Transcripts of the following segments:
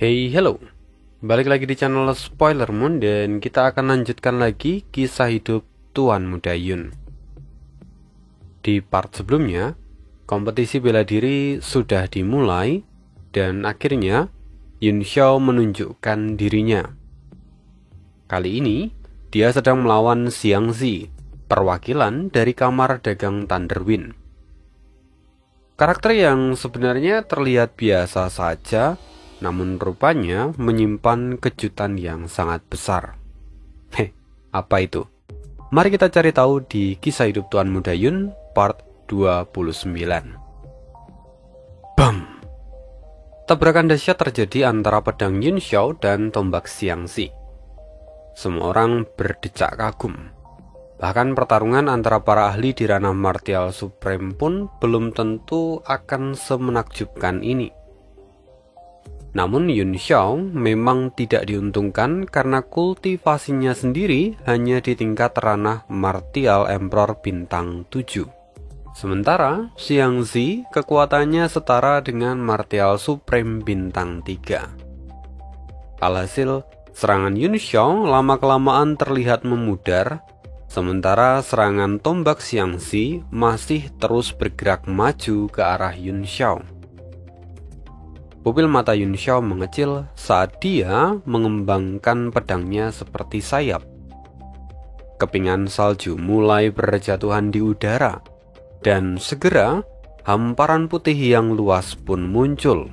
Hey, hello. Balik lagi di channel Spoiler Moon dan kita akan lanjutkan lagi kisah hidup Tuan Muda Yun. Di part sebelumnya, kompetisi bela diri sudah dimulai dan akhirnya Yun Xiao menunjukkan dirinya. Kali ini, dia sedang melawan Xiang Zi, perwakilan dari kamar dagang Thunderwind. Karakter yang sebenarnya terlihat biasa saja, namun rupanya menyimpan kejutan yang sangat besar. Apa itu? Mari kita cari tahu di kisah hidup Tuan Muda Yun part 29. Bam! Tabrakan dahsyat terjadi antara pedang Yun Xiao dan tombak Xiang Zi. Semua orang berdecak kagum. Bahkan pertarungan antara para ahli di ranah martial supreme pun belum tentu akan semenakjubkan ini. Namun Yun Xiao memang tidak diuntungkan karena kultivasinya sendiri hanya di tingkat ranah martial Emperor bintang 7. Sementara Xiang Zi kekuatannya setara dengan martial supreme bintang 3. Alhasil, serangan Yun Xiao lama-kelamaan terlihat memudar, sementara serangan tombak Xiang Zi masih terus bergerak maju ke arah Yun Xiao. Pupil mata Yun Xiao mengecil saat dia mengembangkan pedangnya seperti sayap. Kepingan salju mulai berjatuhan di udara, dan segera hamparan putih yang luas pun muncul.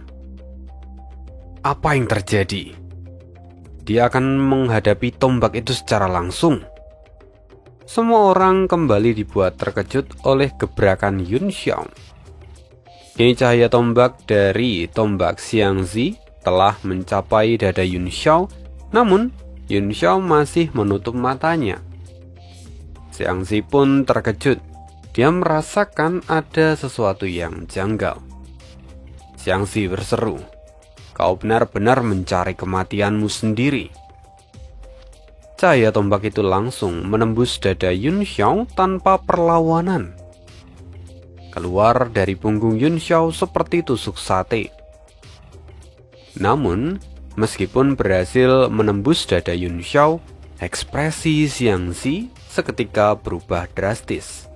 Apa yang terjadi? Dia akan menghadapi tombak itu secara langsung. Semua orang kembali dibuat terkejut oleh gebrakan Yun Xiao. Kini cahaya tombak dari tombak Xiang Zi telah mencapai dada Yun Xiao, namun Yun Xiao masih menutup matanya. Xiang Zi pun terkejut. Dia merasakan ada sesuatu yang janggal. Xiang Zi berseru, "Kau benar-benar mencari kematianmu sendiri." Cahaya tombak itu langsung menembus dada Yun Xiao tanpa perlawanan. Keluar dari punggung Yun Xiao seperti tusuk sate. Namun, meskipun berhasil menembus dada Yun Xiao, ekspresi Xiang Zi seketika berubah drastis.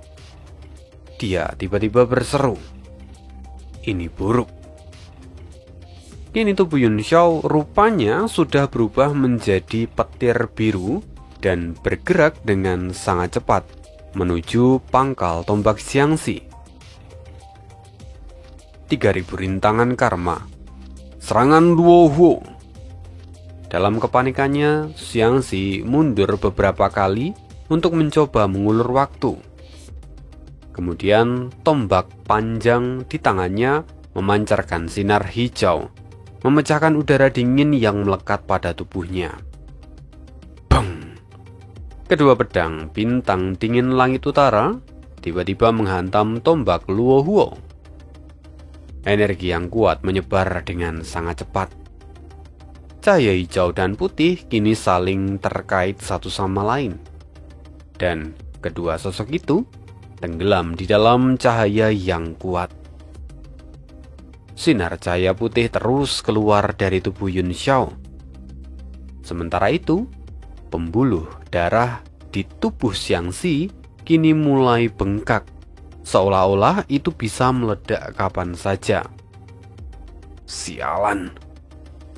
Dia tiba-tiba berseru, "Ini buruk." Kini tubuh Yun Xiao rupanya sudah berubah menjadi petir biru dan bergerak dengan sangat cepat menuju pangkal tombak Xiang Zi. 3.000 rintangan karma. Serangan Luohuo. Dalam kepanikannya, Xiang Zi mundur beberapa kali untuk mencoba mengulur waktu. Kemudian tombak panjang di tangannya memancarkan sinar hijau, memecahkan udara dingin yang melekat pada tubuhnya. Bang! Kedua pedang bintang dingin langit utara tiba-tiba menghantam tombak Luohuo. Energi yang kuat menyebar dengan sangat cepat. Cahaya hijau dan putih kini saling terkait satu sama lain. Dan kedua sosok itu tenggelam di dalam cahaya yang kuat. Sinar cahaya putih terus keluar dari tubuh Yun Xiao. Sementara itu, pembuluh darah di tubuh Xiang Zi kini mulai bengkak, seolah-olah itu bisa meledak kapan saja. Sialan!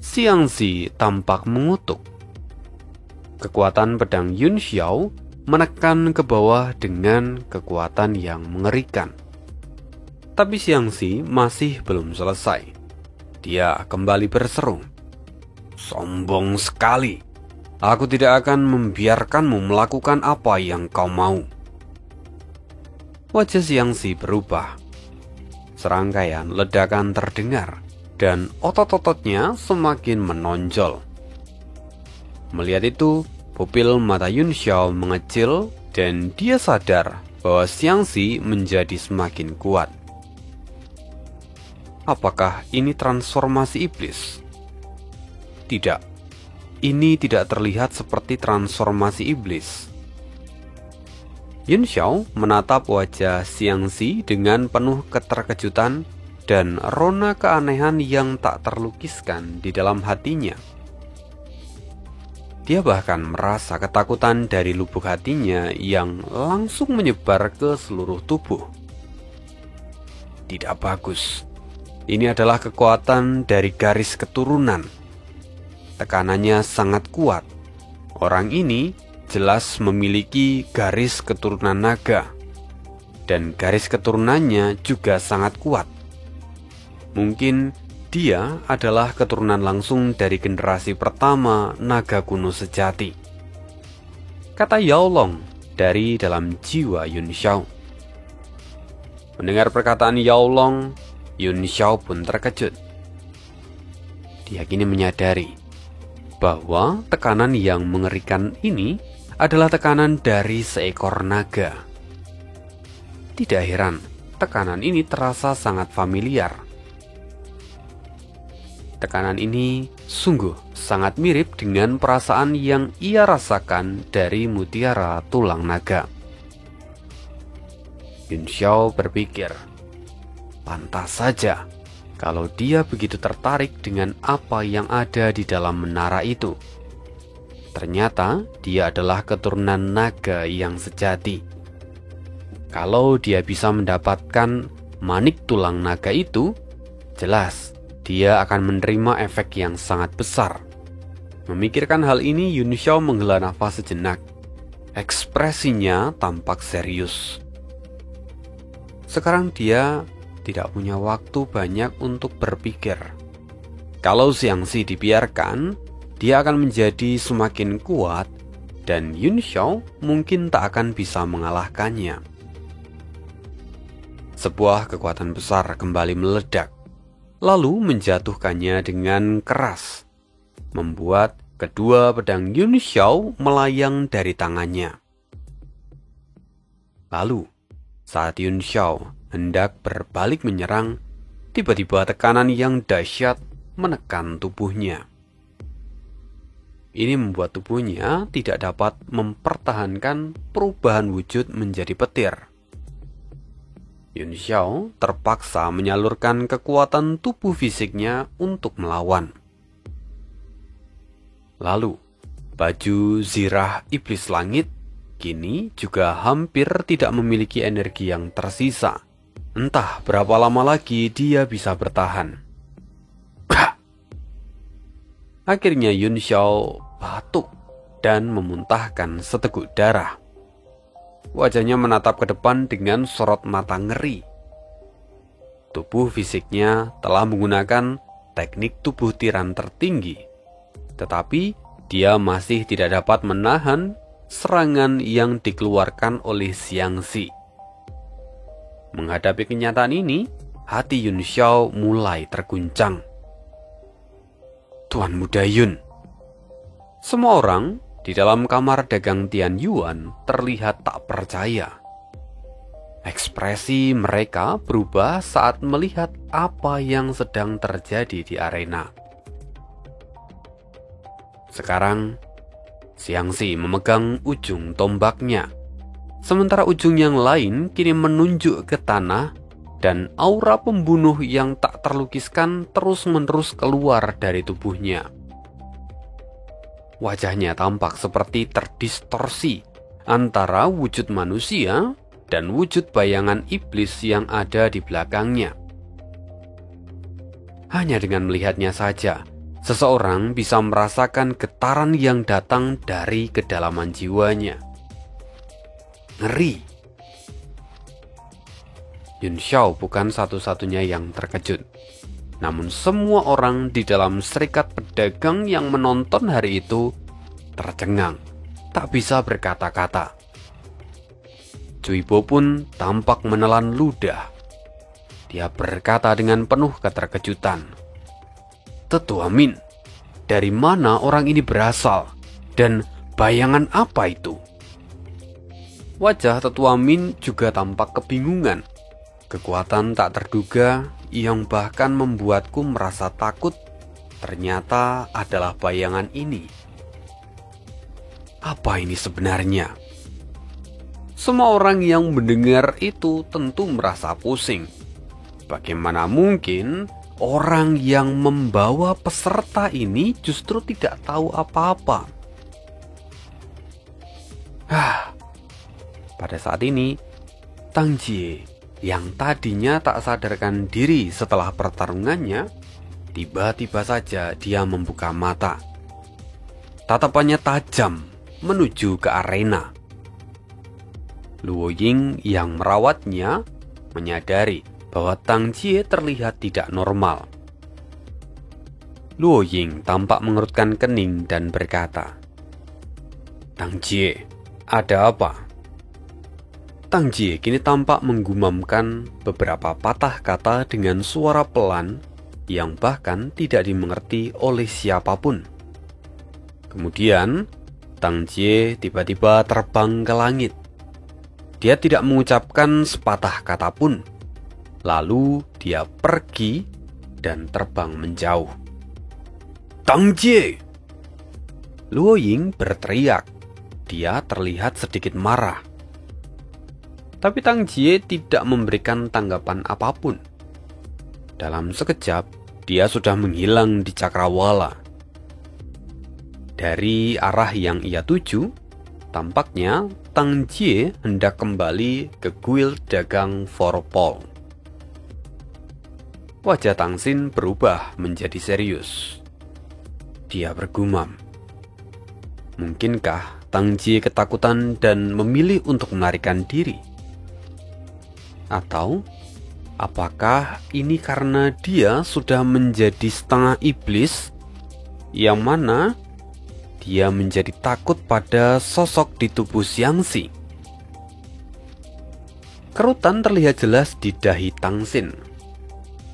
Xiang Zi tampak mengutuk. Kekuatan pedang Yun Xiao menekan ke bawah dengan kekuatan yang mengerikan. Tapi Xiang Zi masih belum selesai. Dia kembali berseru, "Sombong sekali! Aku tidak akan membiarkanmu melakukan apa yang kau mau." Wajah Xiang Zi berubah. Serangkaian ledakan terdengar dan otot-ototnya semakin menonjol. Melihat itu, pupil mata Yun Xiao mengecil dan dia sadar bahwa Xiang Zi menjadi semakin kuat. Apakah ini transformasi iblis? Tidak. Ini tidak terlihat seperti transformasi iblis. Yun Xiao menatap wajah Xiang Zi dengan penuh keterkejutan dan rona keanehan yang tak terlukiskan di dalam hatinya. Dia bahkan merasa ketakutan dari lubuk hatinya yang langsung menyebar ke seluruh tubuh. Tidak bagus. Ini adalah kekuatan dari garis keturunan. Tekanannya sangat kuat. Orang ini jelas memiliki garis keturunan naga. Dan garis keturunannya juga sangat kuat. Mungkin dia adalah keturunan langsung dari generasi pertama naga kuno sejati. Kata Yao Long dari dalam jiwa Yun Xiao. Mendengar perkataan Yao Long, Yun Xiao pun terkejut. Dia kini menyadari bahwa tekanan yang mengerikan ini adalah tekanan dari seekor naga. Tidak heran, tekanan ini terasa sangat familiar. Tekanan ini sungguh sangat mirip dengan perasaan yang ia rasakan dari mutiara tulang naga. Yun Xiao berpikir, pantas saja kalau dia begitu tertarik dengan apa yang ada di dalam menara itu. Ternyata dia adalah keturunan naga yang sejati. Kalau dia bisa mendapatkan manik tulang naga itu, jelas dia akan menerima efek yang sangat besar. Memikirkan hal ini, Yun Xiao menghela nafas sejenak. Ekspresinya tampak serius. Sekarang dia tidak punya waktu banyak untuk berpikir. Kalau Xiangxi dibiarkan, dia akan menjadi semakin kuat dan Yun Xiao mungkin tak akan bisa mengalahkannya. Sebuah kekuatan besar kembali meledak, lalu menjatuhkannya dengan keras, membuat kedua pedang Yun Xiao melayang dari tangannya. Lalu, saat Yun Xiao hendak berbalik menyerang, tiba-tiba tekanan yang dahsyat menekan tubuhnya. Ini membuat tubuhnya tidak dapat mempertahankan perubahan wujud menjadi petir. Yun Xiao terpaksa menyalurkan kekuatan tubuh fisiknya untuk melawan. Lalu, baju zirah iblis langit kini juga hampir tidak memiliki energi yang tersisa. Entah berapa lama lagi dia bisa bertahan. Akhirnya Yun Xiao batuk dan memuntahkan seteguk darah. Wajahnya menatap ke depan dengan sorot mata ngeri. Tubuh fisiknya telah menggunakan teknik tubuh tiran tertinggi, tetapi dia masih tidak dapat menahan serangan yang dikeluarkan oleh Xiangxi. Menghadapi kenyataan ini, hati Yun Xiao mulai terguncang. Tuan Muda Yun. Semua orang di dalam kamar dagang Tian Yuan terlihat tak percaya. Ekspresi mereka berubah saat melihat apa yang sedang terjadi di arena. Sekarang, Xiangxi memegang ujung tombaknya, sementara ujung yang lain kini menunjuk ke tanah dan aura pembunuh yang tak terlukiskan terus-menerus keluar dari tubuhnya. Wajahnya tampak seperti terdistorsi antara wujud manusia dan wujud bayangan iblis yang ada di belakangnya. Hanya dengan melihatnya saja, seseorang bisa merasakan getaran yang datang dari kedalaman jiwanya. Ngeri. Yun Xiao bukan satu-satunya yang terkejut. Namun semua orang di dalam serikat pedagang yang menonton hari itu tercengang, tak bisa berkata-kata. Cui Bo pun tampak menelan ludah. Dia berkata dengan penuh keterkejutan, "Tetua Min, dari mana orang ini berasal dan bayangan apa itu?" Wajah Tetua Min juga tampak kebingungan. Kekuatan tak terduga yang bahkan membuatku merasa takut ternyata adalah bayangan ini. Apa ini sebenarnya? Semua orang yang mendengar itu tentu merasa pusing. bagaimana mungkin orang yang membawa peserta ini justru tidak tahu apa-apa? Pada saat ini, Tang Jie yang tadinya tak sadarkan diri setelah pertarungannya, tiba-tiba saja dia membuka mata. Tatapannya tajam menuju ke arena. Luo Ying yang merawatnya menyadari bahwa Tang Jie terlihat tidak normal. Luo Ying tampak mengerutkan kening dan berkata, "Tang Jie, ada apa?" Tang Jie kini tampak menggumamkan beberapa patah kata dengan suara pelan yang bahkan tidak dimengerti oleh siapapun. Kemudian, Tang Jie tiba-tiba terbang ke langit. Dia tidak mengucapkan sepatah kata pun. Lalu dia pergi dan terbang menjauh. "Tang Jie!" Luo Ying berteriak. Dia terlihat sedikit marah. Tapi Tang Jie tidak memberikan tanggapan apapun. Dalam sekejap, dia sudah menghilang di cakrawala. Dari arah yang ia tuju, tampaknya Tang Jie hendak kembali ke kuil dagang Forpol. Wajah Tang Xin berubah menjadi serius. Dia bergumam. Mungkinkah Tang Jie ketakutan dan memilih untuk melarikan diri? Atau apakah ini karena dia sudah menjadi setengah iblis, yang mana dia menjadi takut pada sosok di tubuh Xiangxi? Kerutan terlihat jelas di dahi Tang Xin.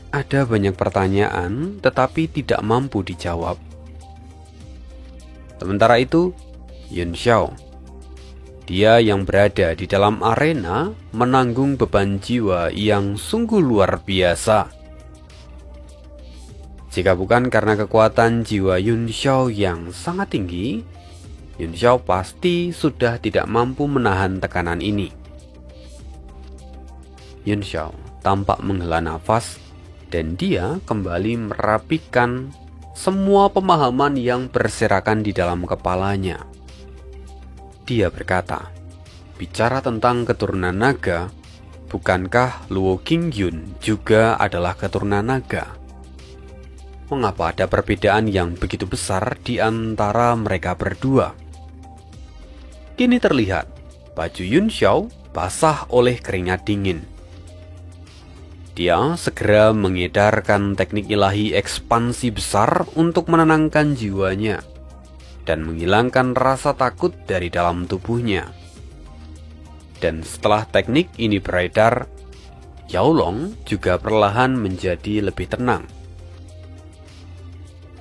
Ada banyak pertanyaan tetapi tidak mampu dijawab. Sementara itu, Yun Xiao, dia yang berada di dalam arena, menanggung beban jiwa yang sungguh luar biasa. Jika bukan karena kekuatan jiwa Yun Xiao yang sangat tinggi, Yun Xiao pasti sudah tidak mampu menahan tekanan ini. Yun Xiao tampak menghela nafas dan dia kembali merapikan semua pemahaman yang berserakan di dalam kepalanya. Dia berkata, "Bicara tentang keturunan naga, bukankah Luo Qingyun juga adalah keturunan naga? Mengapa ada perbedaan yang begitu besar di antara mereka berdua?" Kini terlihat, baju Yun Xiao basah oleh keringat dingin. Dia segera mengedarkan teknik ilahi ekspansi besar untuk menenangkan jiwanya dan menghilangkan rasa takut dari dalam tubuhnya. Dan setelah teknik ini beredar, Yao Long juga perlahan menjadi lebih tenang.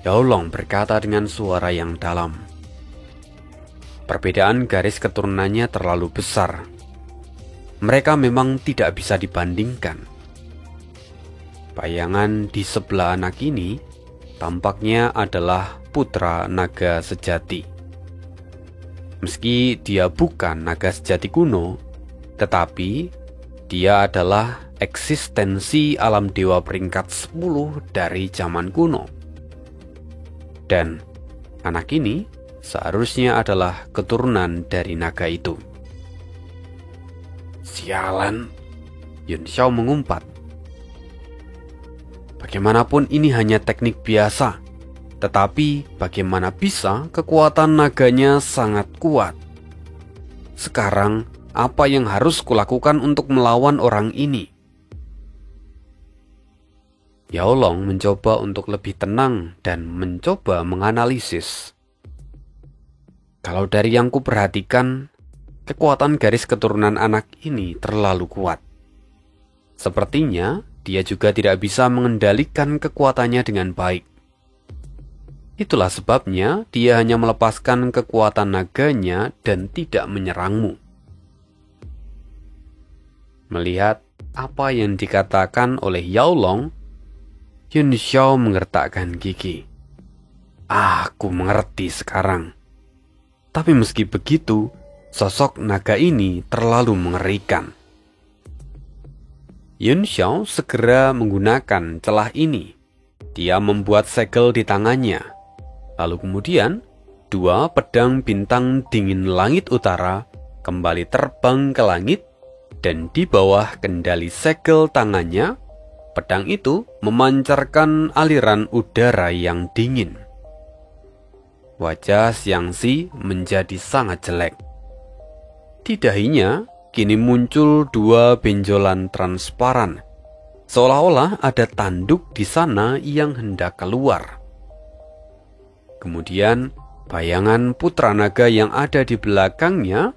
Yao Long berkata dengan suara yang dalam, "Perbedaan garis keturunannya terlalu besar. Mereka memang tidak bisa dibandingkan." Bayangan di sebelah anak ini tampaknya adalah putra naga sejati. Meski dia bukan naga sejati kuno, tetapi dia adalah eksistensi alam dewa peringkat 10 dari zaman kuno. Dan anak ini seharusnya adalah keturunan dari naga itu. "Sialan," Yun Xiao mengumpat. "Bagaimanapun ini hanya teknik biasa. Tetapi bagaimana bisa kekuatan naganya sangat kuat? Sekarang, apa yang harus kulakukan untuk melawan orang ini?" Yao Long mencoba untuk lebih tenang dan mencoba menganalisis. Kalau dari yang kuperhatikan, kekuatan garis keturunan anak ini terlalu kuat. Sepertinya dia juga tidak bisa mengendalikan kekuatannya dengan baik. Itulah sebabnya dia hanya melepaskan kekuatan naganya dan tidak menyerangmu. Melihat apa yang dikatakan oleh Yao Long, Yun Xiao mengertakkan gigi. "Aku mengerti sekarang. Tapi meski begitu, sosok naga ini terlalu mengerikan." Yun Xiao segera menggunakan celah ini. Dia membuat segel di tangannya. Lalu kemudian, 2 pedang bintang dingin langit utara kembali terbang ke langit, dan di bawah kendali segel tangannya, pedang itu memancarkan aliran udara yang dingin. Wajah Xiangxi menjadi sangat jelek. Di dahinya kini muncul 2 benjolan transparan, seolah-olah ada tanduk di sana yang hendak keluar. Kemudian, bayangan putra naga yang ada di belakangnya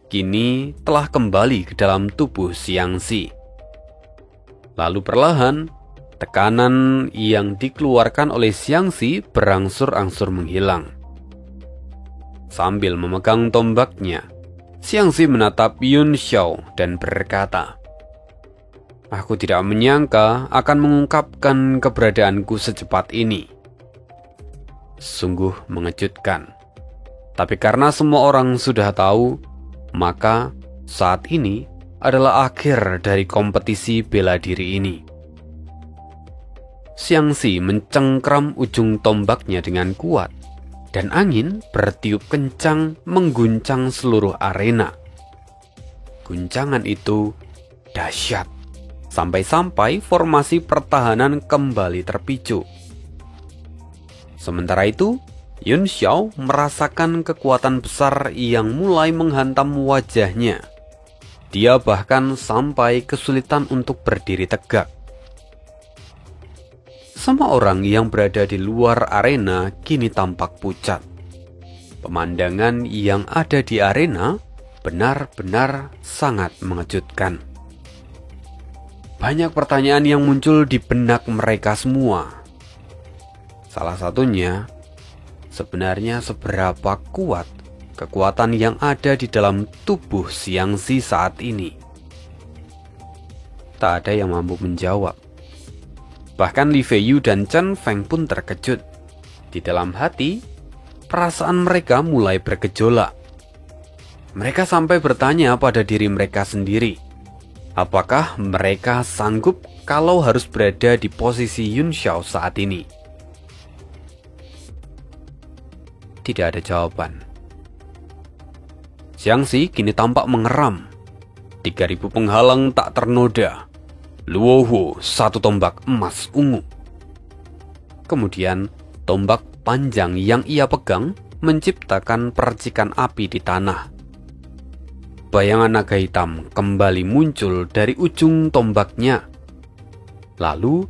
kini telah kembali ke dalam tubuh Xiangxi. Lalu perlahan, tekanan yang dikeluarkan oleh Xiangxi berangsur-angsur menghilang. Sambil memegang tombaknya, Xiangxi menatap Yun Xiao dan berkata, "Aku tidak menyangka akan mengungkapkan keberadaanku secepat ini. Sungguh mengejutkan. Tapi karena semua orang sudah tahu, maka saat ini adalah akhir dari kompetisi bela diri ini." Xiangxi mencengkram ujung tombaknya dengan kuat, dan angin bertiup kencang mengguncang seluruh arena. Guncangan itu dahsyat, sampai-sampai formasi pertahanan kembali terpicu. Sementara itu, Yun Xiao merasakan kekuatan besar yang mulai menghantam wajahnya. Dia bahkan sampai kesulitan untuk berdiri tegak. Semua orang yang berada di luar arena kini tampak pucat. Pemandangan yang ada di arena benar-benar sangat mengejutkan. Banyak pertanyaan yang muncul di benak mereka semua. Salah satunya, sebenarnya seberapa kuat kekuatan yang ada di dalam tubuh Xiangxi saat ini? Tak ada yang mampu menjawab. Bahkan Li Feiyu dan Chen Feng pun terkejut. Di dalam hati, perasaan mereka mulai bergejolak. Mereka sampai bertanya pada diri mereka sendiri, apakah mereka sanggup kalau harus berada di posisi Yun Xiao saat ini? Tidak ada jawaban. Xiangxi kini tampak mengeram. 3.000 penghalang tak ternoda. Luohu 1 tombak emas ungu. Kemudian tombak panjang yang ia pegang menciptakan percikan api di tanah. Bayangan naga hitam kembali muncul dari ujung tombaknya. Lalu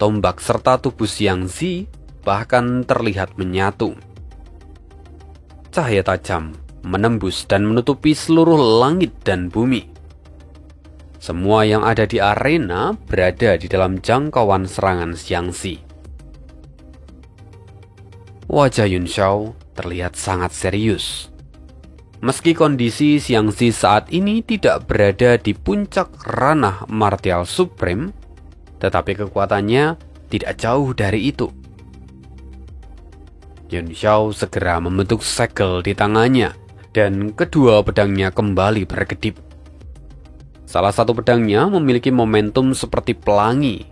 tombak serta tubuh Xiangxi bahkan terlihat menyatu. Cahaya tajam menembus dan menutupi seluruh langit dan bumi. Semua yang ada di arena berada di dalam jangkauan serangan Xiangxi. Wajah Yun Xiao terlihat sangat serius. Meski kondisi Xiangxi saat ini tidak berada di puncak ranah martial supreme, tetapi kekuatannya tidak jauh dari itu. Yun Xiao segera membentuk segel di tangannya, dan kedua pedangnya kembali berkedip. Salah satu pedangnya memiliki momentum seperti pelangi,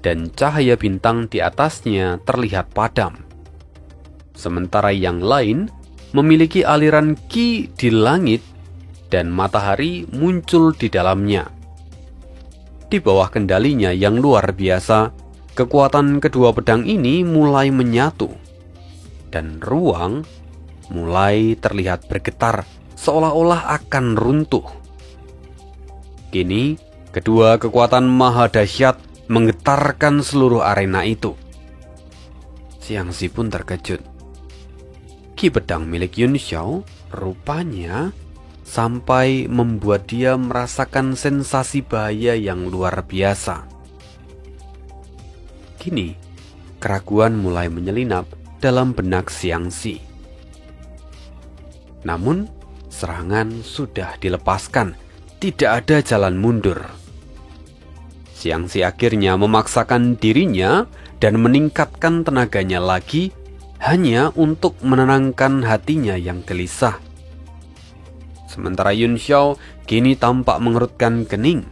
dan cahaya bintang di atasnya terlihat padam. Sementara yang lain memiliki aliran qi di langit, dan matahari muncul di dalamnya. Di bawah kendalinya yang luar biasa, kekuatan kedua pedang ini mulai menyatu, dan ruang mulai terlihat bergetar seolah-olah akan runtuh. Kini, kedua kekuatan maha dahsyat menggetarkan seluruh arena itu. Xiangxi pun terkejut. Ki pedang milik Yun Xiao rupanya sampai membuat dia merasakan sensasi bahaya yang luar biasa. Kini, keraguan mulai menyelinap dalam benak Xiangxi. Namun, serangan sudah dilepaskan. Tidak ada jalan mundur. Xiangxi akhirnya memaksakan dirinya dan meningkatkan tenaganya lagi hanya untuk menenangkan hatinya yang gelisah. Sementara Yun Xiao kini tampak mengerutkan kening.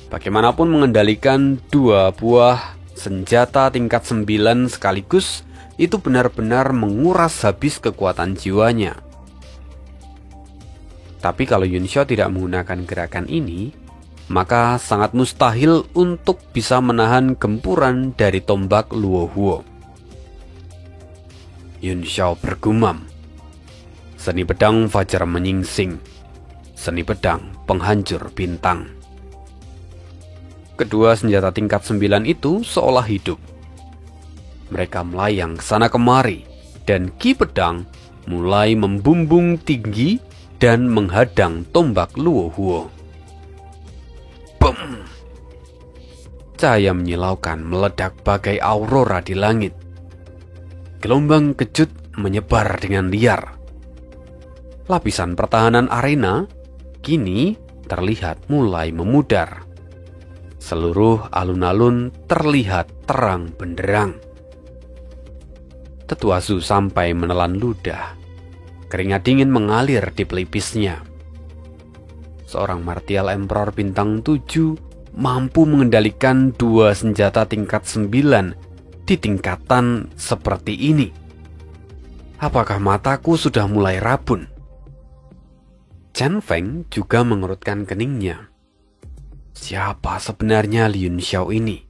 Bagaimanapun mengendalikan dua buah senjata tingkat 9 sekaligus itu benar-benar menguras habis kekuatan jiwanya. Tapi kalau Yun Xiao tidak menggunakan gerakan ini, maka sangat mustahil untuk bisa menahan gempuran dari tombak Luo Huo. Yun Xiao bergumam, "Seni pedang fajar menyingsing, seni pedang penghancur bintang." Kedua senjata tingkat 9 itu seolah hidup. Mereka melayang sana kemari, dan ki pedang mulai membumbung tinggi dan menghadang tombak Luo Huo. Bum! Cahaya menyilaukan meledak bagai aurora di langit. Gelombang kejut menyebar dengan liar. Lapisan pertahanan arena kini terlihat mulai memudar. Seluruh alun-alun terlihat terang benderang. Tetua Zhu sampai menelan ludah. Keringat dingin mengalir di pelipisnya. Seorang martial emperor bintang 7 mampu mengendalikan dua senjata tingkat 9 di tingkatan seperti ini. Apakah mataku sudah mulai rabun? Chen Feng juga mengerutkan keningnya. Siapa sebenarnya Yun Xiao ini?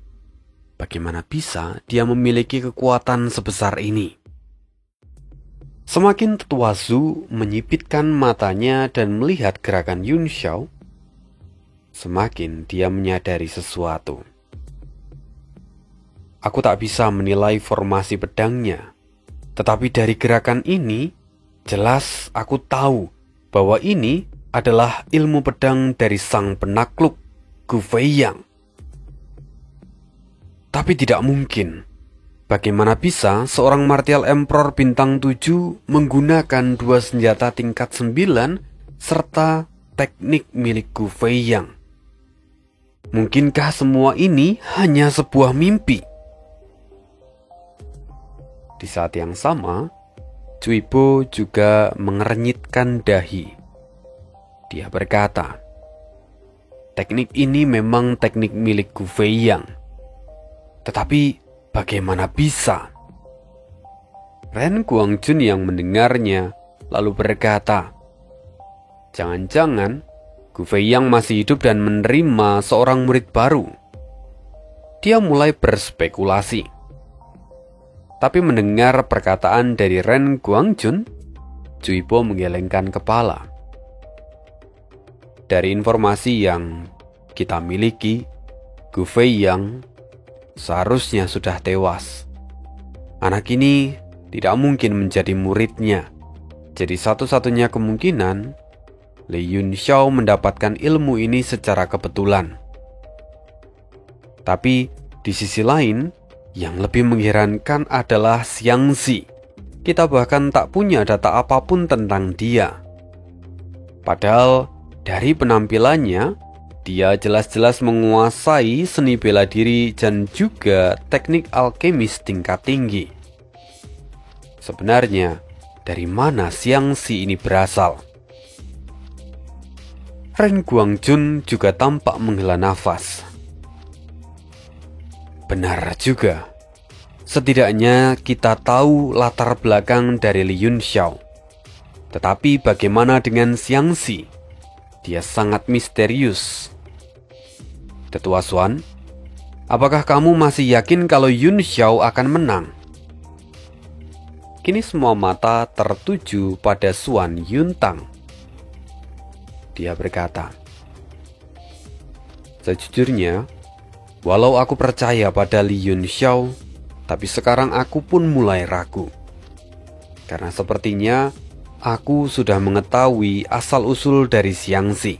Bagaimana bisa dia memiliki kekuatan sebesar ini? Semakin Tetua Zhu menyipitkan matanya dan melihat gerakan Yun Xiao, semakin dia menyadari sesuatu. Aku tak bisa menilai formasi pedangnya, tetapi dari gerakan ini, jelas aku tahu bahwa ini adalah ilmu pedang dari sang penakluk Gu Feiyang. Tapi tidak mungkin. Bagaimana bisa seorang martial emperor bintang 7 menggunakan dua senjata tingkat 9 serta teknik milik Gu Feiyang? Mungkinkah semua ini hanya sebuah mimpi? Di saat yang sama, Cui Bo juga mengernyitkan dahi. Dia berkata, teknik ini memang teknik milik Gu Feiyang. Tetapi bagaimana bisa? Ren Guangjun yang mendengarnya lalu berkata, jangan-jangan Gu Feiyang masih hidup dan menerima seorang murid baru. Dia mulai berspekulasi. Tapi mendengar perkataan dari Ren Guangjun, Cui Bo menggelengkan kepala. Dari informasi yang kita miliki, Gu Feiyang seharusnya sudah tewas. Anak ini tidak mungkin menjadi muridnya. Jadi satu-satunya kemungkinan, Li Yun Xiao mendapatkan ilmu ini secara kebetulan. Tapi di sisi lain, yang lebih mengherankan adalah Xiangxi. Kita bahkan tak punya data apapun tentang dia. Padahal dari penampilannya, dia jelas-jelas menguasai seni bela diri dan juga teknik alkemis tingkat tinggi. Sebenarnya, dari mana Xiangxi ini berasal? Ren Guangjun juga tampak menghela nafas. Benar juga. Setidaknya kita tahu latar belakang dari Li Yun Xiao. Tetapi bagaimana dengan Xiangxi? Dia sangat misterius. Tetua Xuan, apakah kamu masih yakin kalau Yun Xiao akan menang? Kini semua mata tertuju pada Xuan Yuntang. Dia berkata, sejujurnya, walau aku percaya pada Li Yun Xiao, tapi sekarang aku pun mulai ragu. Karena sepertinya aku sudah mengetahui asal-usul dari Xiangxi.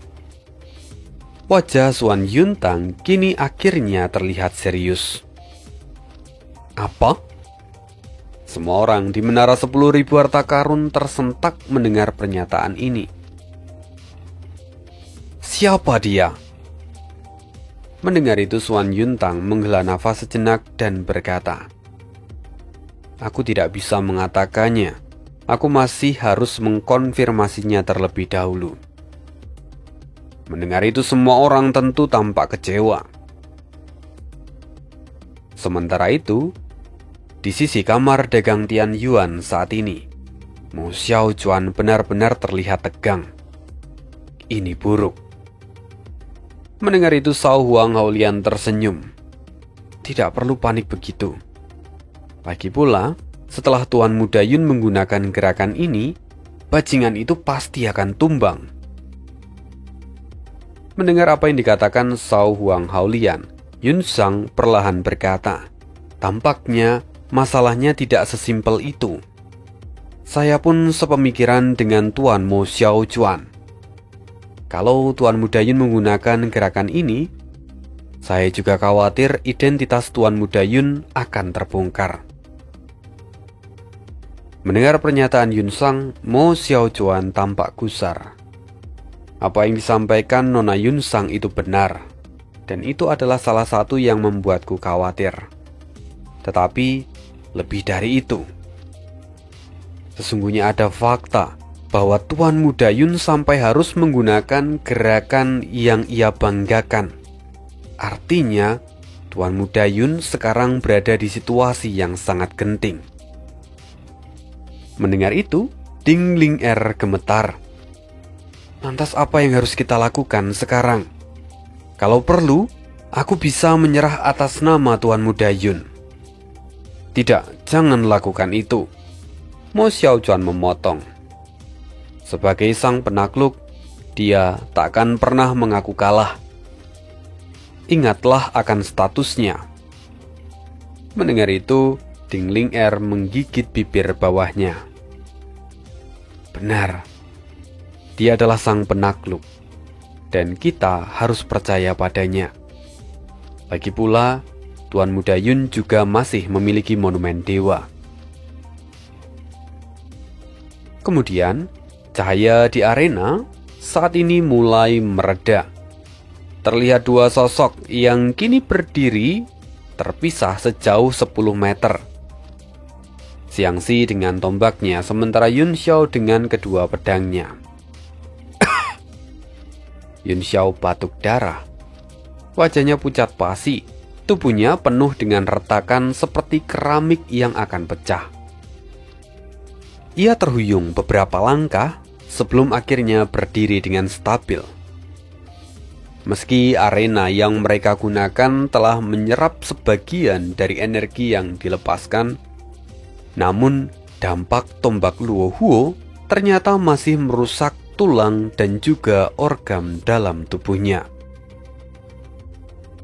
Wajah Xuan Yuntang kini akhirnya terlihat serius. Apa? Semua orang di menara 10.000 harta karun tersentak mendengar pernyataan ini. Siapa dia? Mendengar itu Xuan Yuntang menghela nafas sejenak dan berkata, aku tidak bisa mengatakannya. Aku masih harus mengkonfirmasinya terlebih dahulu. Mendengar itu semua orang tentu tampak kecewa. Sementara itu, di sisi kamar dagang Tian Yuan saat ini, Mo Xiaochuan benar-benar terlihat tegang. Ini buruk. Mendengar itu Cao Huang Haolian tersenyum. Tidak perlu panik begitu. Lagi pula, setelah Tuan Muda Yun menggunakan gerakan ini, bajingan itu pasti akan tumbang. Mendengar apa yang dikatakan Cao Huang Haolian, Yun Sang perlahan berkata, tampaknya masalahnya tidak sesimpel itu. Saya pun sepemikiran dengan Tuan Mo Xiaochuan. Kalau Tuan Muda Yun menggunakan gerakan ini, saya juga khawatir identitas Tuan Muda Yun akan terbongkar. Mendengar pernyataan Yun Sang, Mo Xiaochuan tampak gusar. Apa yang disampaikan Nona Yun Sang itu benar, dan itu adalah salah satu yang membuatku khawatir. Tetapi, lebih dari itu, sesungguhnya ada fakta bahwa Tuan Muda Yun sampai harus menggunakan gerakan yang ia banggakan. Artinya, Tuan Muda Yun sekarang berada di situasi yang sangat genting. Mendengar itu, Ding Ling Er gemetar. Lantas apa yang harus kita lakukan sekarang? Kalau perlu, aku bisa menyerah atas nama Tuan Muda Yun. Tidak, jangan lakukan itu. Mo Xiaochuan memotong. Sebagai sang penakluk, dia takkan pernah mengaku kalah. Ingatlah akan statusnya. Mendengar itu, Ding Ling Er menggigit bibir bawahnya. Benar, dia adalah sang penakluk, dan kita harus percaya padanya. Lagi pula, Tuan Muda Yun juga masih memiliki monumen dewa. Kemudian, cahaya di arena saat ini mulai mereda. Terlihat dua sosok yang kini berdiri terpisah sejauh 10 meter. Xiangxi dengan tombaknya, sementara Yun Xiao dengan kedua pedangnya. Yun Xiao batuk darah. Wajahnya pucat pasi, tubuhnya penuh dengan retakan seperti keramik yang akan pecah. Ia terhuyung beberapa langkah sebelum akhirnya berdiri dengan stabil. Meski arena yang mereka gunakan telah menyerap sebagian dari energi yang dilepaskan, namun dampak tombak Luo Huo ternyata masih merusak tulang dan juga organ dalam tubuhnya.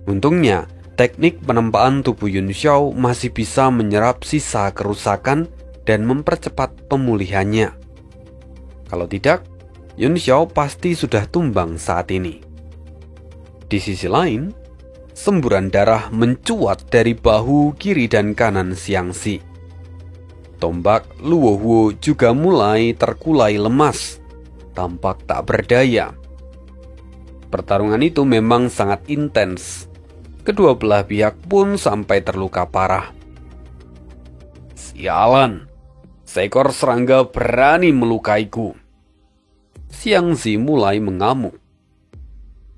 Untungnya, teknik penempaan tubuh Yun Xiao masih bisa menyerap sisa kerusakan dan mempercepat pemulihannya. Kalau tidak, Yun Xiao pasti sudah tumbang saat ini. Di sisi lain, semburan darah mencuat dari bahu kiri dan kanan Xiangxi. Tombak Luo Huo juga mulai terkulai lemas, tampak tak berdaya. Pertarungan itu memang sangat intens. Kedua belah pihak pun sampai terluka parah. Sialan, seekor serangga berani melukaiku. Xiangxi mulai mengamuk.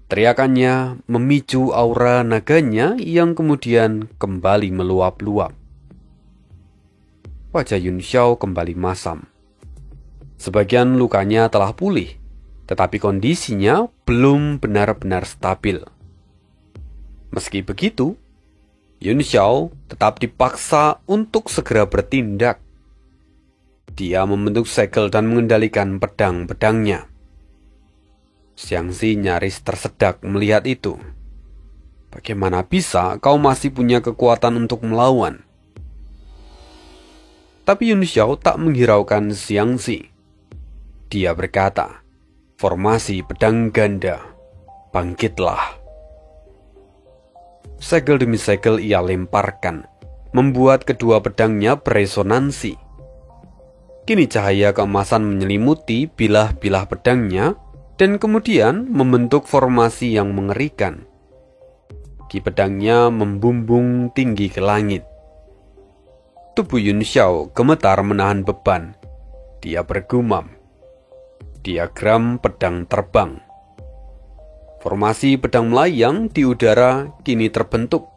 Teriakannya memicu aura naganya yang kemudian kembali meluap-luap. Wajah Yun Xiao kembali masam. Sebagian lukanya telah pulih, tetapi kondisinya belum benar-benar stabil. Meski begitu, Yun Xiao tetap dipaksa untuk segera bertindak. Dia membentuk segel dan mengendalikan pedang-pedangnya. Xiangxi nyaris tersedak melihat itu. Bagaimana bisa kau masih punya kekuatan untuk melawan? Tapi Yun Xiao tak menghiraukan Xiangxi. Dia berkata, formasi pedang ganda, bangkitlah. Segel demi segel ia lemparkan, membuat kedua pedangnya beresonansi. Kini cahaya keemasan menyelimuti bilah-bilah pedangnya, dan kemudian membentuk formasi yang mengerikan. Ki pedangnya membumbung tinggi ke langit. Tubuh Yun Xiao gemetar menahan beban. Dia bergumam. Diagram pedang terbang. Formasi pedang melayang di udara kini terbentuk,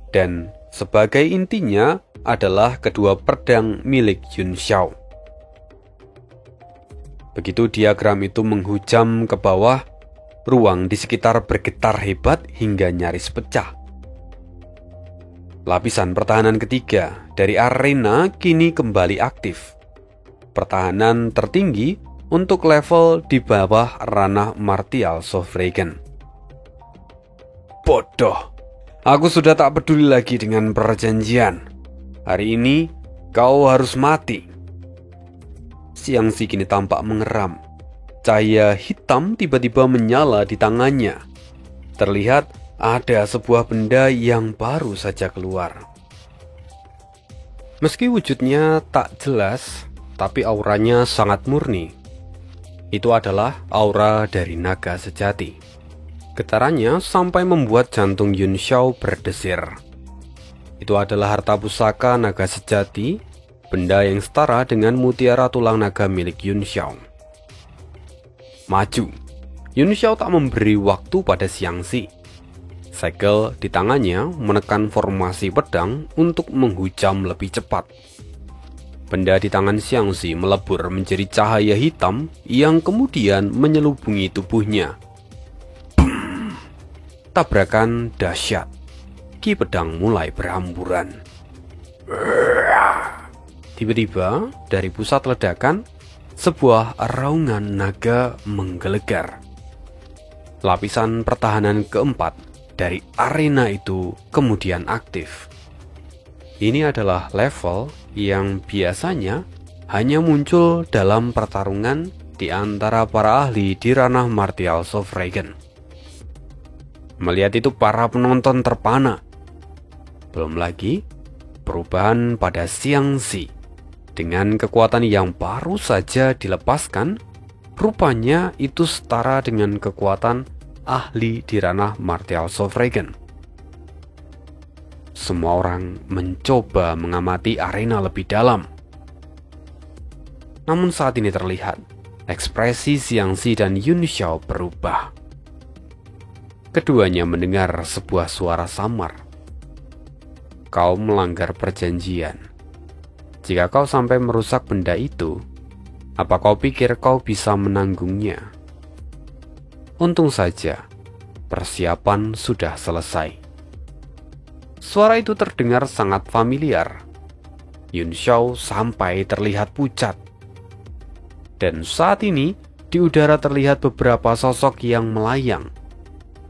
dan sebagai intinya adalah kedua pedang milik Yun Xiao. Begitu diagram itu menghujam ke bawah, ruang di sekitar bergetar hebat hingga nyaris pecah. Lapisan pertahanan ketiga dari arena kini kembali aktif. Pertahanan tertinggi untuk level di bawah ranah martial Sovereign. Bodoh, aku sudah tak peduli lagi dengan perjanjian. Hari ini kau harus mati. Xiangxi kini tampak mengeram. Cahaya hitam tiba-tiba menyala di tangannya. Terlihat ada sebuah benda yang baru saja keluar. Meski wujudnya tak jelas, tapi auranya sangat murni. Itu adalah aura dari naga sejati. Getarannya sampai membuat jantung Yun Xiao berdesir. Itu adalah harta pusaka naga sejati, benda yang setara dengan mutiara tulang naga milik Yun Xiao. Maju. Yun Xiao tak memberi waktu pada Xiangxi. Segel di tangannya menekan formasi pedang untuk menghujam lebih cepat. Benda di tangan Xiangxi melebur menjadi cahaya hitam yang kemudian menyelubungi tubuhnya. Boom! Tabrakan dahsyat. Ki pedang mulai berhamburan. Tiba-tiba dari pusat ledakan, sebuah raungan naga menggelegar. Lapisan pertahanan keempat dari arena itu kemudian aktif. Ini adalah level yang biasanya hanya muncul dalam pertarungan di antara para ahli di ranah martial Sovereign. Melihat itu para penonton terpana. Belum lagi perubahan pada Xiangxi. Dengan kekuatan yang baru saja dilepaskan, rupanya itu setara dengan kekuatan ahli di ranah martial Sovereign. Semua orang mencoba mengamati arena lebih dalam. Namun saat ini terlihat, ekspresi Xiangxi dan Yun Xiao berubah. Keduanya mendengar sebuah suara samar. Kau melanggar perjanjian. Jika kau sampai merusak benda itu, apa kau pikir kau bisa menanggungnya? Untung saja, persiapan sudah selesai. Suara itu terdengar sangat familiar. Yun Xiao sampai terlihat pucat. Dan saat ini, di udara terlihat beberapa sosok yang melayang.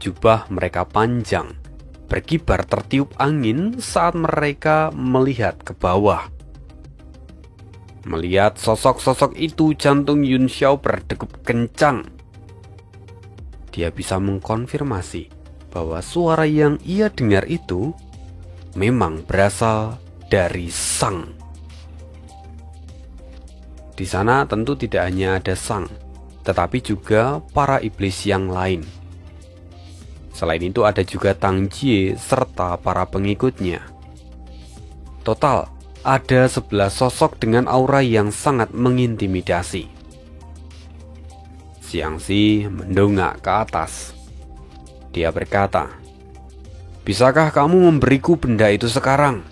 Jubah mereka panjang, berkibar tertiup angin saat mereka melihat ke bawah. Melihat sosok-sosok itu, jantung Yun Xiao berdegup kencang. Dia bisa mengkonfirmasi bahwa suara yang ia dengar itu memang berasal dari Sang. Di sana tentu tidak hanya ada Sang, tetapi juga para iblis yang lain. Selain itu ada juga Tang Jie serta para pengikutnya. Total ada 11 sosok dengan aura yang sangat mengintimidasi. Xiangxi mendongak ke atas. Dia berkata, "Bisakah kamu memberiku benda itu sekarang?"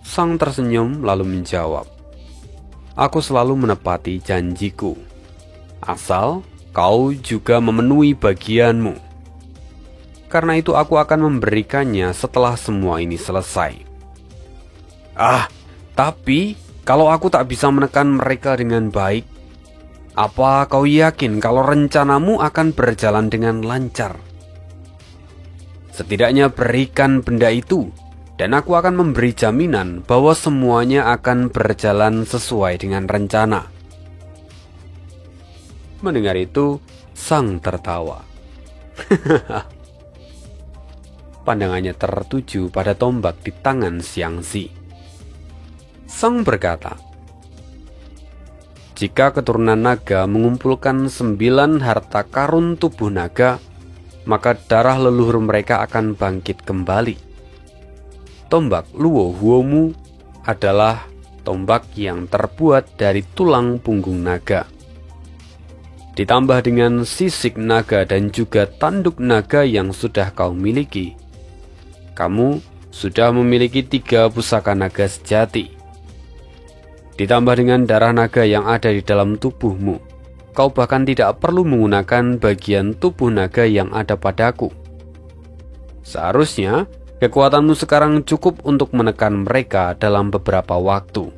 Sang tersenyum lalu menjawab, "Aku selalu menepati janjiku, asal kau juga memenuhi bagianmu. Karena itu aku akan memberikannya setelah semua ini selesai." Tapi kalau aku tak bisa menekan mereka dengan baik, apa kau yakin kalau rencanamu akan berjalan dengan lancar? Setidaknya berikan benda itu, dan aku akan memberi jaminan bahwa semuanya akan berjalan sesuai dengan rencana. Mendengar itu, Sang tertawa. Pandangannya tertuju pada tombak di tangan Xiangxi. Sang berkata, "Jika keturunan naga mengumpulkan 9 harta karun tubuh naga, maka darah leluhur mereka akan bangkit kembali. Tombak Luo Huomu adalah tombak yang terbuat dari tulang punggung naga. ditambah dengan sisik naga dan juga tanduk naga yang sudah kau miliki, kamu sudah memiliki 3 pusaka naga sejati. Ditambah dengan darah naga yang ada di dalam tubuhmu, kau bahkan tidak perlu menggunakan bagian tubuh naga yang ada padaku. Seharusnya, kekuatanmu sekarang cukup untuk menekan mereka dalam beberapa waktu.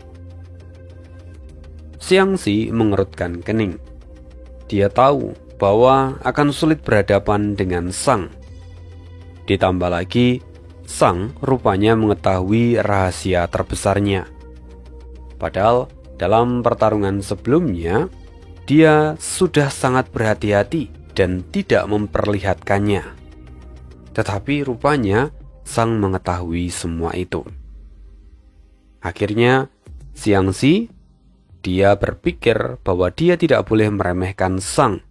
Xiangxi mengerutkan kening. Dia tahu bahwa akan sulit berhadapan dengan Sang. Ditambah lagi, Sang rupanya mengetahui rahasia terbesarnya. Padahal dalam pertarungan sebelumnya, dia sudah sangat berhati-hati dan tidak memperlihatkannya. Tetapi rupanya Sang mengetahui semua itu. Akhirnya, Xiangxi, dia berpikir bahwa dia tidak boleh meremehkan Sang,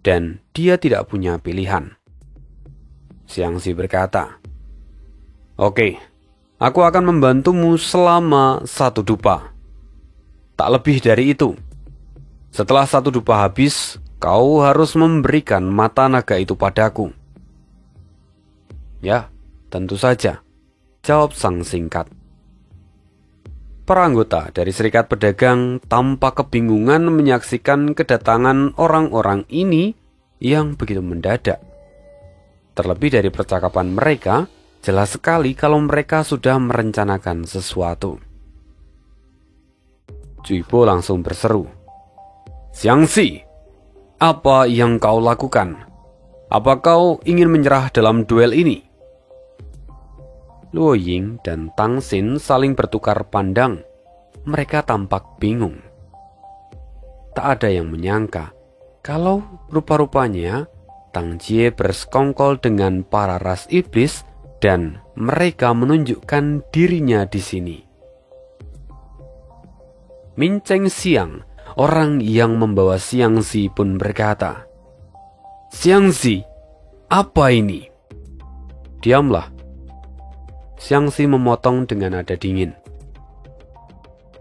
dan dia tidak punya pilihan. Xiangxi berkata, "Oke, aku akan membantumu selama 1 dupa. Tak lebih dari itu. Setelah 1 dupa habis, kau harus memberikan mata naga itu padaku." "Ya, tentu saja," jawab Sang singkat. Para anggota dari serikat pedagang tampak kebingungan menyaksikan kedatangan orang-orang ini yang begitu mendadak. Terlebih dari percakapan mereka, jelas sekali kalau mereka sudah merencanakan sesuatu. Cuibo langsung berseru, "Xiangxi, apa yang kau lakukan? Apa kau ingin menyerah dalam duel ini?" Luo Ying dan Tang Xin saling bertukar pandang. Mereka tampak bingung. Tak ada yang menyangka kalau rupa-rupanya Tang Jie bersekongkol dengan para ras iblis dan mereka menunjukkan dirinya di sini. Min Cheng Xiang, orang yang membawa Xiangxi pun berkata, "Xiangxi, apa ini?" "Diamlah," Xiangxi memotong dengan nada dingin.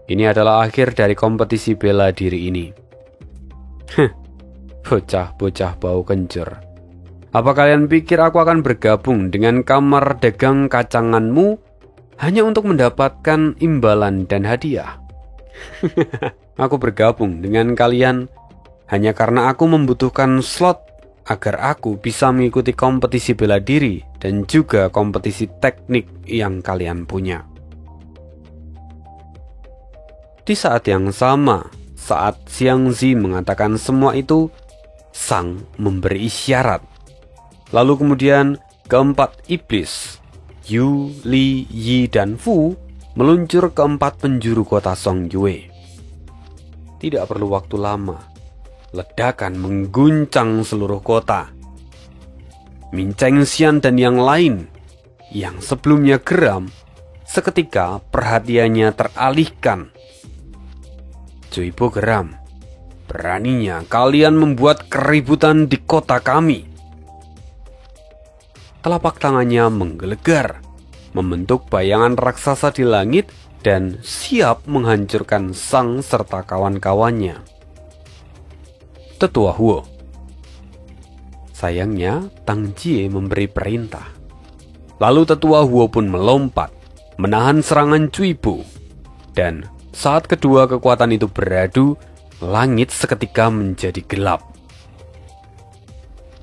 "Ini adalah akhir dari kompetisi bela diri ini." Bocah-bocah bau kencur. "Apa kalian pikir aku akan bergabung dengan kamar dagang kacanganmu hanya untuk mendapatkan imbalan dan hadiah? Aku bergabung dengan kalian hanya karena aku membutuhkan slot agar aku bisa mengikuti kompetisi bela diri dan juga kompetisi teknik yang kalian punya." Di saat yang sama, saat Xiangxi mengatakan semua itu, Sang memberi isyarat. Lalu kemudian keempat iblis, Yu, Li, Yi, dan Fu meluncur ke 4 penjuru kota Songyue. Tidak perlu waktu lama, ledakan mengguncang seluruh kota. Min Cheng Xian dan yang lain yang sebelumnya geram, seketika perhatiannya teralihkan. Cuibo geram. "Beraninya kalian membuat keributan di kota kami." Telapak tangannya menggelegar, membentuk bayangan raksasa di langit dan siap menghancurkan Sang serta kawan-kawannya. Tetua Huo. Sayangnya, Tang Jie memberi perintah. Lalu Tetua Huo pun melompat, menahan serangan Cuibo. Dan saat kedua kekuatan itu beradu, langit seketika menjadi gelap.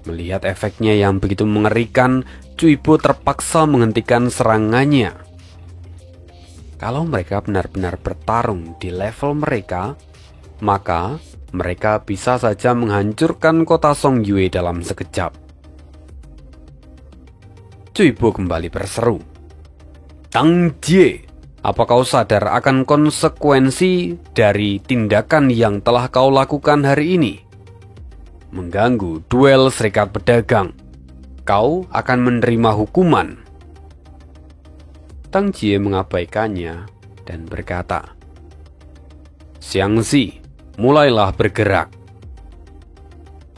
Melihat efeknya yang begitu mengerikan, Cuibo terpaksa menghentikan serangannya. Kalau mereka benar-benar bertarung di level mereka, maka mereka bisa saja menghancurkan kota Songyue dalam sekejap. Cuibo kembali berseru, "Tang Jie, apa kau sadar akan konsekuensi dari tindakan yang telah kau lakukan hari ini? Mengganggu duel serikat pedagang. Kau akan menerima hukuman." Tang Jie mengabaikannya dan berkata, "Xiangxi, mulailah bergerak."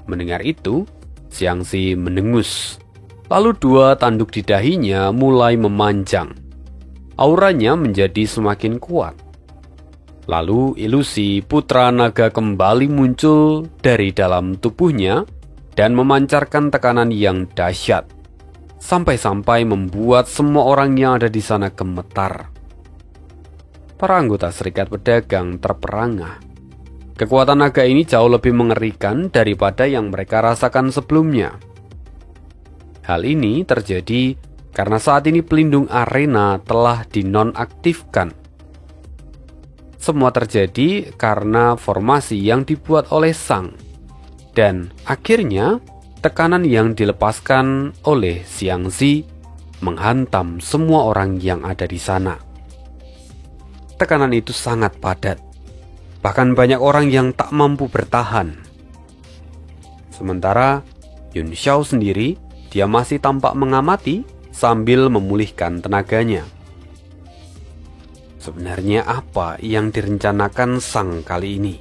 Mendengar itu, Xiangxi mendengus. Lalu 2 tanduk di dahinya mulai memanjang. Auranya menjadi semakin kuat. Lalu ilusi putra naga kembali muncul dari dalam tubuhnya dan memancarkan tekanan yang dahsyat, sampai-sampai membuat semua orang yang ada di sana gemetar. Para anggota Serikat Pedagang terperangah. Kekuatan naga ini jauh lebih mengerikan daripada yang mereka rasakan sebelumnya. Hal ini terjadi karena saat ini pelindung arena telah dinonaktifkan. Semua terjadi karena formasi yang dibuat oleh Sang, dan akhirnya tekanan yang dilepaskan oleh Xiangzi menghantam semua orang yang ada di sana. Tekanan itu sangat padat, bahkan banyak orang yang tak mampu bertahan. Sementara Yun Xiao sendiri, dia masih tampak mengamati sambil memulihkan tenaganya. Sebenarnya apa yang direncanakan Sang kali ini?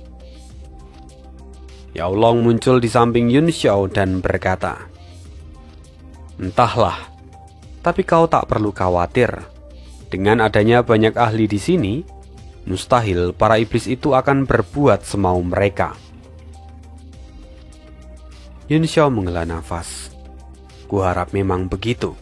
Yao Long muncul di samping Yun Xiao dan berkata, "Entahlah, tapi kau tak perlu khawatir. Dengan adanya banyak ahli di sini, mustahil para iblis itu akan berbuat semau mereka." Yun Xiao menghela nafas. Kuharap memang begitu.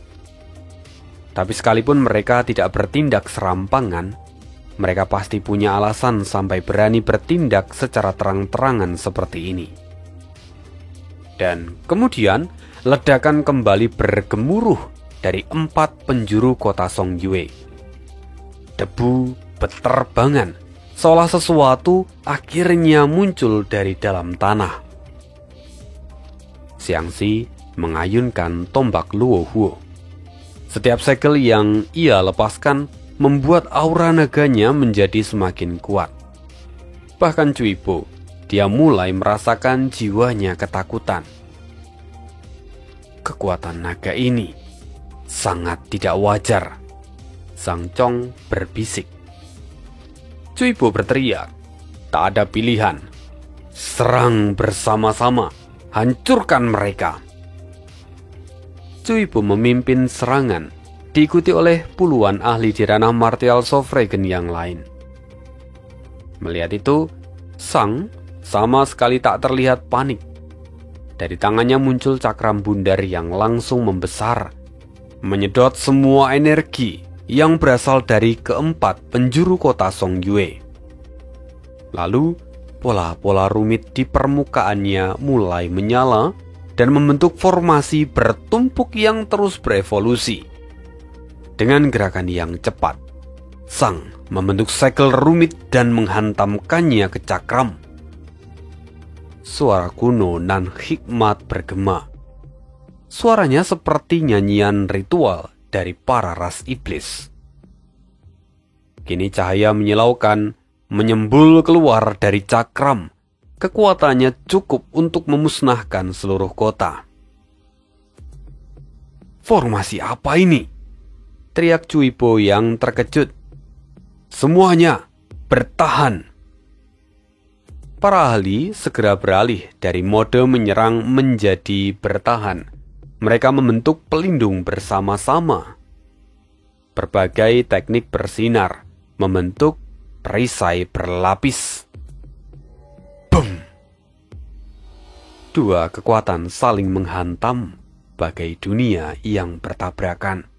Tapi sekalipun mereka tidak bertindak serampangan, mereka pasti punya alasan sampai berani bertindak secara terang-terangan seperti ini. Dan kemudian ledakan kembali bergemuruh dari 4 penjuru kota Songyue. Debu beterbangan, seolah sesuatu akhirnya muncul dari dalam tanah. Xiangzi mengayunkan tombak Luohuo. Setiap segel yang ia lepaskan membuat aura naganya menjadi semakin kuat. Bahkan Cui Bo, dia mulai merasakan jiwanya ketakutan. Kekuatan naga ini sangat tidak wajar. Sang Chong berbisik. Cui Bo berteriak, "Tak ada pilihan. Serang bersama-sama, hancurkan mereka." Cui Bo memimpin serangan, diikuti oleh puluhan ahli di ranah martial Sofregen yang lain. Melihat itu, Sang sama sekali tak terlihat panik. Dari tangannya muncul cakram bundar yang langsung membesar, menyedot semua energi yang berasal dari keempat penjuru kota Songyue. Lalu, pola-pola rumit di permukaannya mulai menyala dan membentuk formasi bertumpuk yang terus berevolusi. Dengan gerakan yang cepat, Sang membentuk segel rumit dan menghantamkannya ke cakram. Suara kuno nan hikmat bergema. Suaranya seperti nyanyian ritual dari para ras iblis. Kini cahaya menyilaukan, menyembul keluar dari cakram. Kekuatannya cukup untuk memusnahkan seluruh kota. "Formasi apa ini?" teriak Cui Bo yang terkejut. "Semuanya bertahan!" Para ahli segera beralih dari mode menyerang menjadi bertahan. Mereka membentuk pelindung bersama-sama. Berbagai teknik bersinar, membentuk perisai berlapis. Boom! 2 kekuatan saling menghantam, bagai dunia yang bertabrakan.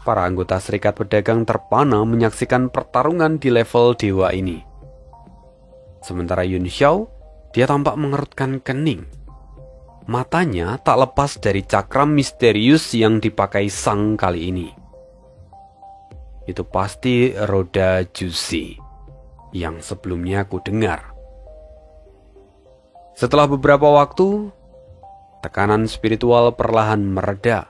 Para anggota Serikat Pedagang terpana menyaksikan pertarungan di level dewa ini. Sementara Yun Xiao, dia tampak mengerutkan kening. Matanya tak lepas dari cakram misterius yang dipakai Sang kali ini. Itu pasti roda Juzi yang sebelumnya ku dengar. Setelah beberapa waktu, tekanan spiritual perlahan mereda.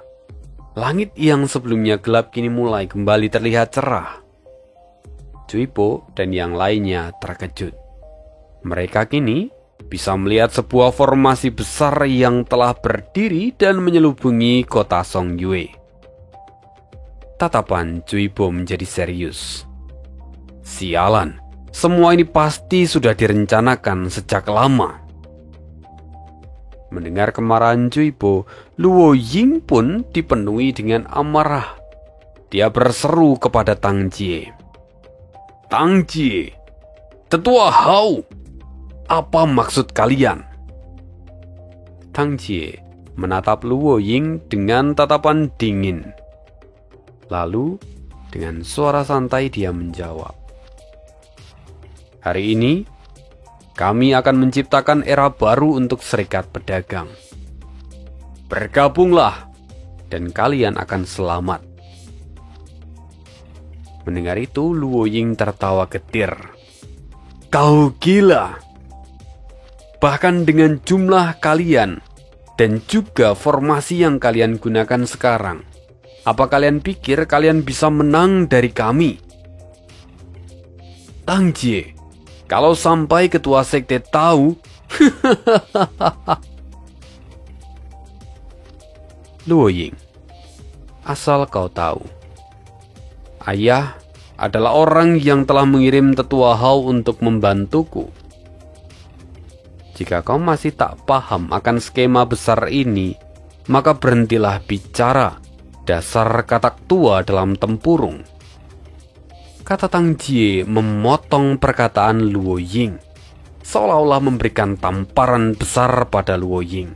Langit yang sebelumnya gelap kini mulai kembali terlihat cerah. Cui Bo dan yang lainnya terkejut. Mereka kini bisa melihat sebuah formasi besar yang telah berdiri dan menyelubungi kota Songyue. Tatapan Cui Bo menjadi serius. "Sialan, semua ini pasti sudah direncanakan sejak lama." Mendengar kemarahan Cui Bo, Luo Ying pun dipenuhi dengan amarah. Dia berseru kepada Tang Jie, Tang Jie, Tetua Hao, apa maksud kalian? Tang Jie menatap Luo Ying dengan tatapan dingin. Lalu, dengan suara santai dia menjawab, "Hari ini, kami akan menciptakan era baru untuk serikat pedagang. Bergabunglah, dan kalian akan selamat." Mendengar itu, Luo Ying tertawa getir. "Kau gila! Bahkan dengan jumlah kalian dan juga formasi yang kalian gunakan sekarang, apa kalian pikir kalian bisa menang dari kami? Tang Jie, kalau sampai ketua sekte tahu..." Luo Ying, asal kau tahu, ayah adalah orang yang telah mengirim Tetua Hao untuk membantuku. Jika kau masih tak paham akan skema besar ini, maka berhentilah bicara, dasar katak tua dalam tempurung. Kata Tang Jie memotong perkataan Luo Ying, seolah-olah memberikan tamparan besar pada Luo Ying.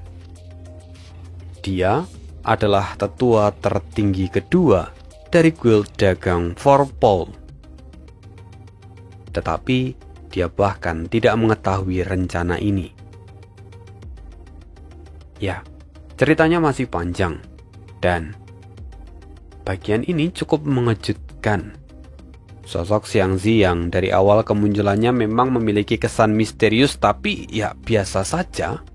Dia adalah tetua tertinggi kedua dari guild dagang Forpol. Tetapi dia bahkan tidak mengetahui rencana ini. Ya, ceritanya masih panjang, dan bagian ini cukup mengejutkan. Sosok Xiangzi yang dari awal kemunculannya memang memiliki kesan misterius, tapi ya biasa saja.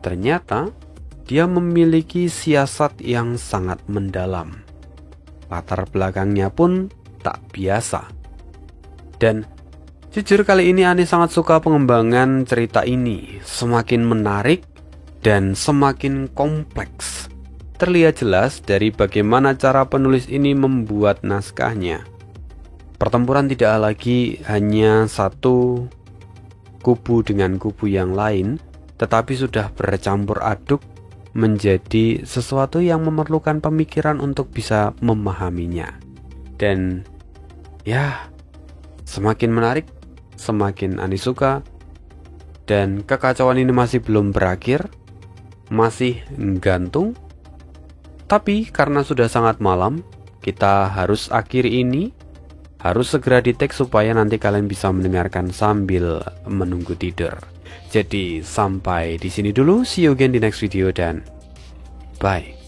Ternyata dia memiliki siasat yang sangat mendalam. Latar belakangnya pun tak biasa. Dan jujur kali ini Ani sangat suka pengembangan cerita ini. Semakin menarik dan semakin kompleks. Terlihat jelas dari bagaimana cara penulis ini membuat naskahnya. Pertempuran tidak lagi hanya satu kubu dengan kubu yang lain, tetapi sudah bercampur aduk menjadi sesuatu yang memerlukan pemikiran untuk bisa memahaminya. Dan ya, semakin menarik, semakin Ani suka. Dan kekacauan ini masih belum berakhir, masih gantung. Tapi karena sudah sangat malam, kita harus akhiri ini. Harus segera di-tag supaya nanti kalian bisa mendengarkan sambil menunggu tidur. Jadi sampai di sini dulu, see you again di next video dan bye.